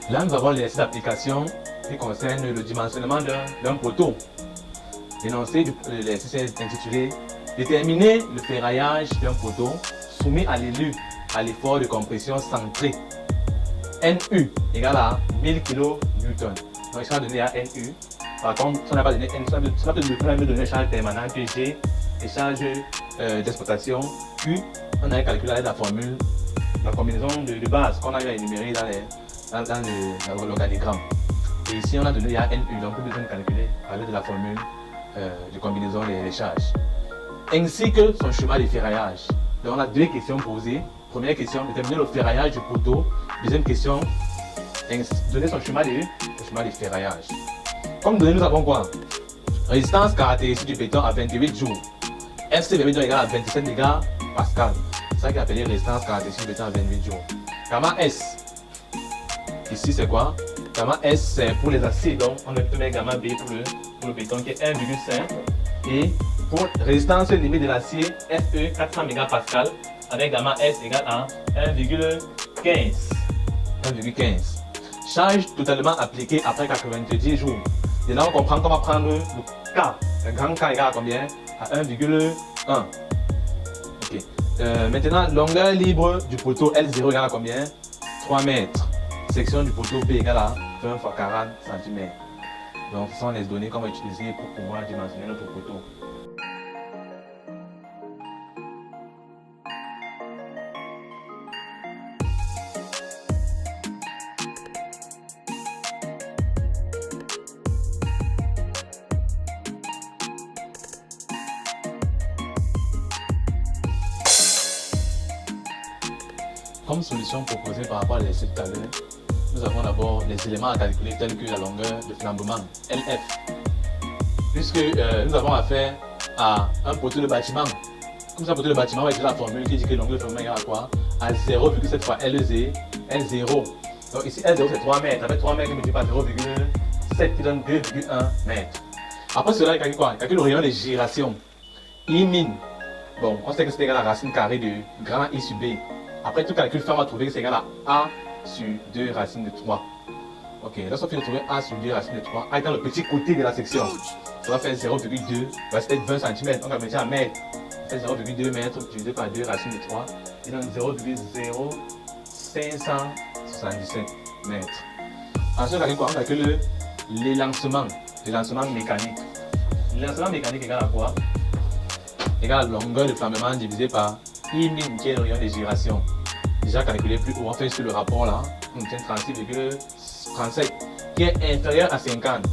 Là, nous avons l'exercice d'application qui concerne le dimensionnement d'un poteau. L'énoncé de l'exercice est intitulé « Déterminer le ferraillage d'un poteau soumis à l'élu à l'effort de compression centré. NU égale à 1000 kN. » Donc, il sera donné à NU. Par contre, si on n'a pas donné N, ça peut me donner charge permanente G et charge d'exploitation Q. On a calculé la formule, la combinaison de base qu'on a eu à énumérer dans l'organigramme. Et ici, on a donné à NU, donc plus besoin de calculer à l'aide de la formule de combinaison des charges. Ainsi que son schéma de ferraillage. Donc, on a deux questions posées. Première question, déterminer le ferraillage du poteau. Deuxième question, donner son schéma de ferraillage. Comme donné, nous avons quoi? Résistance caractéristique du béton à 28 jours. FC 28 jours égale à 27 mégapascal. C'est ça qui est appelé résistance caractéristique du béton à 28 jours. Gamma S. Ici, c'est quoi? Gamma S, c'est pour les aciers. Donc, on peut mettre gamma B pour le béton qui est 1,5. Et pour résistance limite de l'acier, FE 400 mégapascal avec gamma S égale à 1,15. 1,15. Charge totalement appliquée après 90 jours. Et là, on comprend qu'on va prendre le K. Le grand K égale à combien? À 1,1. Ok. Maintenant, longueur libre du poteau L0 égale à combien? 3 mètres. Section du poteau B égale à 20 x 40 cm. Donc, ce sont les données qu'on va utiliser pour pouvoir dimensionner notre poteau. Comme solution proposée par rapport à l'exercice tout à l'heure, nous avons d'abord les éléments à calculer tels que la longueur de flambement, LF. Puisque nous avons affaire à un poteau de bâtiment. Comme ça, un poteau de bâtiment, on va utiliser la formule qui dit que la longueur de flambement égale à quoi? À 0,7 fois L0. Donc ici, L0 c'est 3 mètres. Avec 3 mètres, on multiplie par 0,7 qui donne 2,1 mètres. Après cela, il calcule quoi? Il calcule le rayon de gyration. I min. Bon, on sait que c'est égal à la racine carrée de grand I sur B. Après tout calcul fait, on va trouver que c'est égal à A sur 2 racine de 3. Ok, lorsqu'on finit de trouver A sur 2 racine de 3, A est dans le petit côté de la section. Ça va faire 0,2, va se être 20 cm. On va mettre à mètre. Ça fait 0,2 mètres divisé par 2 racine de 3. Et donne 0,0577 mètres. Ensuite, on calcule l'élancement mécanique. L'élancement mécanique égale à quoi? Égale à la longueur de flambement divisé par I min qui est le rayon de gyration. Déjà calculé plus haut, on fait sur le rapport là, on obtient 36,37 qui est inférieur à 50.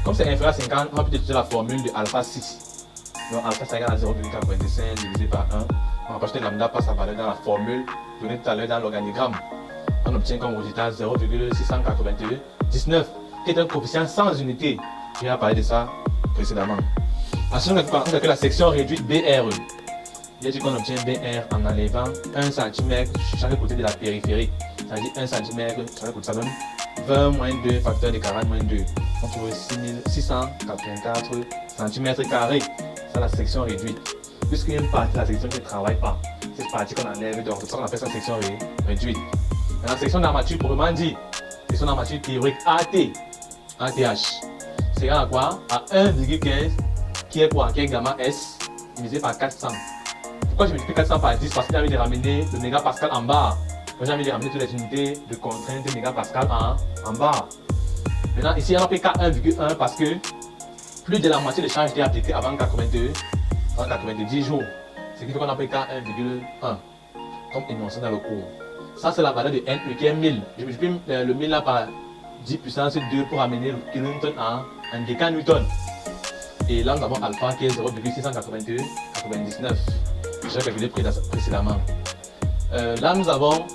Comme c'est inférieur à 50, on va peut-être utiliser la formule de alpha 6. Donc alpha c'est égal à 0,95 divisé par 1. On va rajouter lambda par sa valeur dans la formule donnée tout à l'heure dans l'organigramme. On obtient comme résultat 0,682,19 qui est un coefficient sans unité. Je viens parler de ça précédemment. Ensuite, on calcule la section réduite BRE. Il a dit qu'on obtient BR en enlevant 1 cm sur chaque côté de la périphérie. Ça veut dire 1 cm sur chaque côté. Ça donne 20 moins 2 facteur de 40 moins 2. On trouve 6684 cm². C'est la section réduite. Puisqu'il y a une partie de la section qui ne travaille pas. C'est cette partie qu'on enlève. Donc, c'est ça qu'on appelle ça section réduite. Dans la section d'armature, proprement dit, section d'armature théorique ATH. C'est égal à quoi? À 1,15 qui est quoi? Qui est gamma S divisé par 400. Pourquoi je multiplie 400 par 10? Parce que j'ai envie de ramener le mégapascal en bas. J'ai envie de ramener toutes les unités de contrainte de mégapascal en bas. Maintenant, ici, on a pris 1,1 parce que plus de la moitié de charge était appliquée avant 90 jours. Ce qui fait qu'on a pris 1,1 comme énoncé dans le cours. Ça, c'est la valeur de NE qui est 1000. Je multiplie le 1000 là par 10 puissance 2 pour amener le kilonewton en décanewton. Et là, nous avons alpha qui est 0,682,99. J'ai calculé précédemment. Là, nous avons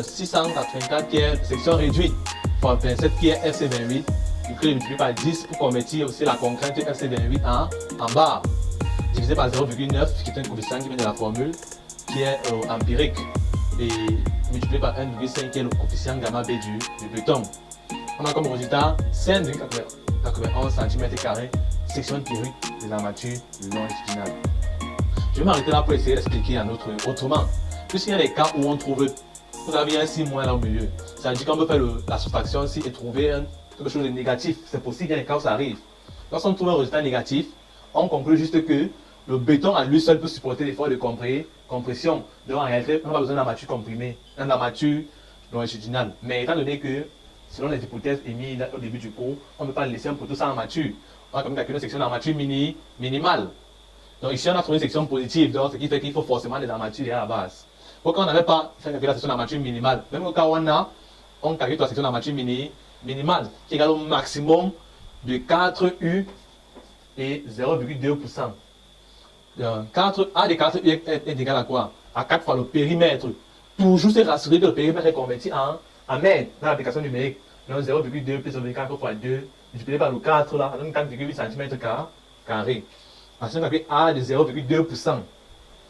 684 qui est section réduite, fois 27 qui est FC28. Il faut multiplier par 10 pour convertir aussi la contrainte FC28 en barre. Divisé par 0,9 qui est un coefficient qui vient de la formule, qui est empirique. Et multiplié par 1,5 qui est le coefficient gamma B du béton. On a comme résultat 5,91 cm², section théorique de l'armature longitudinale. Je vais m'arrêter là pour essayer d'expliquer un autre autrement. Puisqu'il y a des cas où on trouve vous avez un 6 moins là au milieu. Ça veut dire qu'on peut faire la soustraction ici et trouver quelque chose de négatif. C'est possible, il y a des cas où ça arrive. Lorsqu'on trouve un résultat négatif, on conclut juste que le béton à lui seul peut supporter l'effort de compression. Donc en réalité, on n'a pas besoin d'armature comprimée, d'armature longitudinale. Mais étant donné que, selon les hypothèses émises au début du cours, on ne peut pas laisser un poteau sans armature. On a quand même calculé une section d'armature minimale. Donc ici, on a trouvé une section positive, donc ce qui fait qu'il faut forcément des armatures à la base. Donc quand on n'avait pas fait la section d'armature minimale, même au cas où on calcule la section d'armature minimale, qui est égale au maximum de 4U et 0,2%. A de 4U est égal à quoi? À 4 fois le périmètre. Toujours se rassurer que le périmètre est converti en mètres dans l'application numérique. Donc 0,2 plus 0,4 fois 2, multiplié par le 4 là, ça donne 4,8 cm². Ensuite, on calcule A de 0,2%,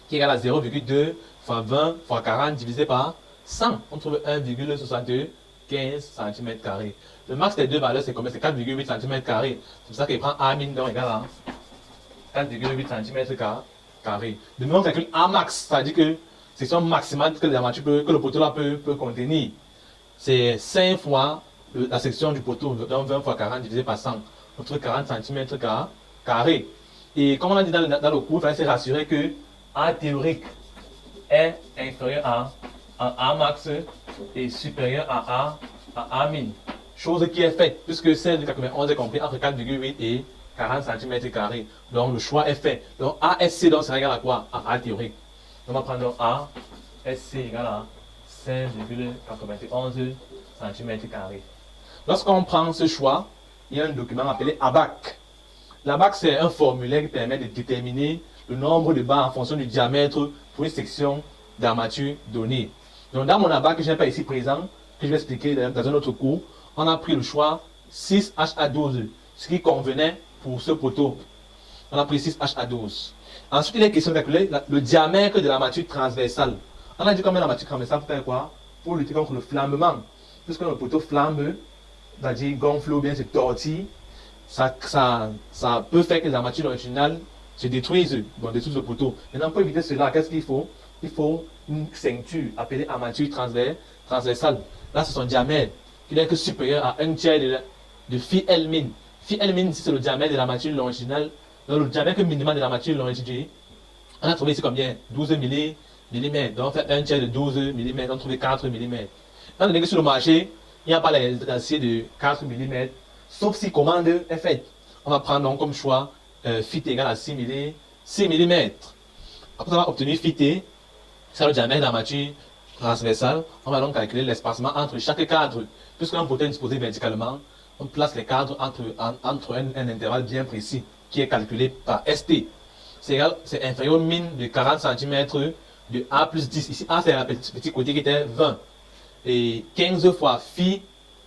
qui est égal à 0,2 fois 20 fois 40 divisé par 100. On trouve 1,75 cm². Le max des deux valeurs, c'est combien? C'est 4,8 cm². C'est pour ça qu'il prend A min donc égal à 4,8 cm². De même, on calcule A max, ça veut dire que section maximale que le poteau là peut contenir. C'est 5 fois la section du poteau, donc 20 fois 40 divisé par 100. On trouve 40 cm². Et comme on a dit dans le cours, il fallait se rassurer que A théorique est inférieur à A max et supérieur à A min. Chose qui est faite, puisque celle de 91 est comprise entre 4,8 et 40 cm². Donc le choix est fait. Donc ASC donc sera égal à quoi? À A théorique. Donc on va prendre donc ASC égale à 5,91 cm². Lorsqu'on prend ce choix, il y a un document appelé ABAC. L'ABAC, c'est un formulaire qui permet de déterminer le nombre de barres en fonction du diamètre pour une section d'armature donnée. Donc dans mon ABAC que je n'ai pas ici présent, que je vais expliquer dans un autre cours, on a pris le choix 6HA12, ce qui convenait pour ce poteau. On a pris 6HA12. Ensuite, il est question de calculer le diamètre de l'armature transversale. On a dit combien l'armature transversale pour faire quoi? Pour lutter contre le flambement. Puisque le poteau flambe, c'est-à-dire gonfle ou bien se tortille, ça peut faire que les armatures longitudinales se détruisent, détruisent le poteau. Maintenant, pour éviter cela, qu'est-ce qu'il faut? Il faut une ceinture appelée armature transversale. Là, c'est son diamètre, qui n'est que supérieur à 1/3 de phi L min. Phi L min, c'est le diamètre de l'armature longitudinale. Donc, le diamètre minimal de l'armature longitudinale, on a trouvé ici combien? 12 mm. Donc, on fait 1/3 de 12 mm, on a trouvé 4 mm. Étant donné que sur le marché, il n'y a pas l'acier de 4 mm, sauf si commande est faite. On va prendre donc comme choix phi t égale à 6 mm. Après avoir obtenu phi t, c'est le diamètre de l'armature transversale, on va donc calculer l'espacement entre chaque cadre. Puisque l'on peut disposer verticalement, on place les cadres entre un intervalle bien précis, qui est calculé par ST. C'est inférieur au min de 40 cm de A plus 10. Ici, A, c'est le petit côté qui était 20. Et 15 fois phi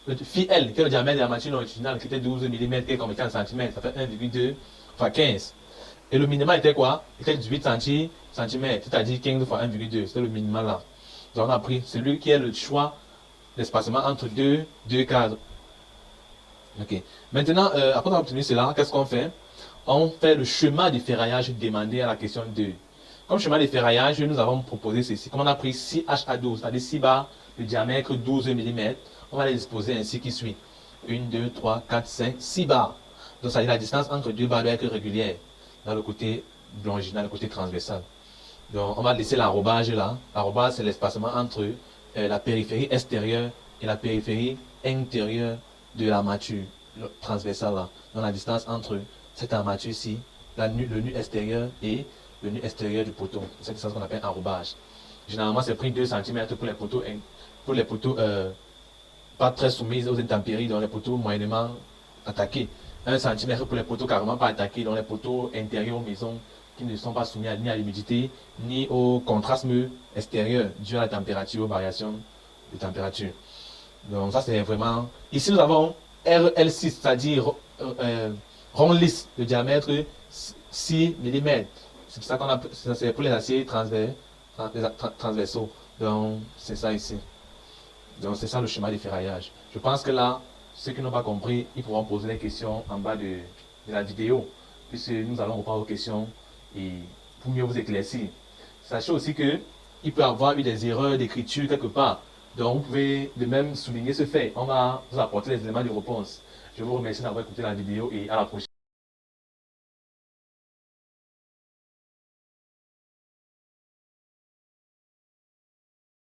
L, qui est le diamètre de l'armature longitudinale, qui était 12 mm, qui est comme 40 cm, ça fait 1,2 fois 15. Et le minimal était quoi? Il était 18 cm, c'est-à-dire 15 fois 1,2. C'est le minimal là. Donc on a pris celui qui est le choix d'espacement entre deux cadres. Ok. Maintenant, après avoir obtenu cela, qu'est-ce qu'on fait? On fait le schéma de ferraillage demandé à la question 2. Comme schéma de ferraillage, nous avons proposé ceci. Comme on a pris 6HA12, c'est-à-dire 6 barres de diamètre 12 mm, on va les disposer ainsi qui suit. 1, 2, 3, 4, 5, 6 barres. Donc ça veut dire la distance entre deux barres doit être régulière dans le côté longitudinal, le côté transversal. Donc on va laisser l'arrobage là. L'arrobage, c'est l'espacement entre la périphérie extérieure et la périphérie intérieure de l'armature transversale là. Donc la distance entre cette armature-ci, le nu extérieur et le nu extérieur du poteau. C'est cette distance qu'on appelle arrobage. Généralement, c'est pris 2 cm pour les poteaux pas très soumis aux intempéries, dans les poteaux moyennement attaqués. 1 cm pour les poteaux carrément pas attaqués, dans les poteaux intérieurs aux maisons qui ne sont pas soumis ni à l'humidité, ni au contraste extérieur dû à la température, aux variations de température. Donc ça c'est vraiment... Ici nous avons RL6, c'est-à-dire rond lisse de diamètre 6 mm. C'est pour ça qu'on a... C'est pour les aciers transversaux. Donc c'est ça ici. Donc c'est ça le schéma de ferraillage. Je pense que là, ceux qui n'ont pas compris, ils pourront poser les questions en bas de la vidéo, puisque nous allons reprendre aux questions et pour mieux vous éclaircir. Sachez aussi que il peut y avoir eu des erreurs d'écriture quelque part. Donc vous pouvez de même souligner ce fait. On va vous apporter les éléments de réponse. Je vous remercie d'avoir écouté la vidéo et à la prochaine.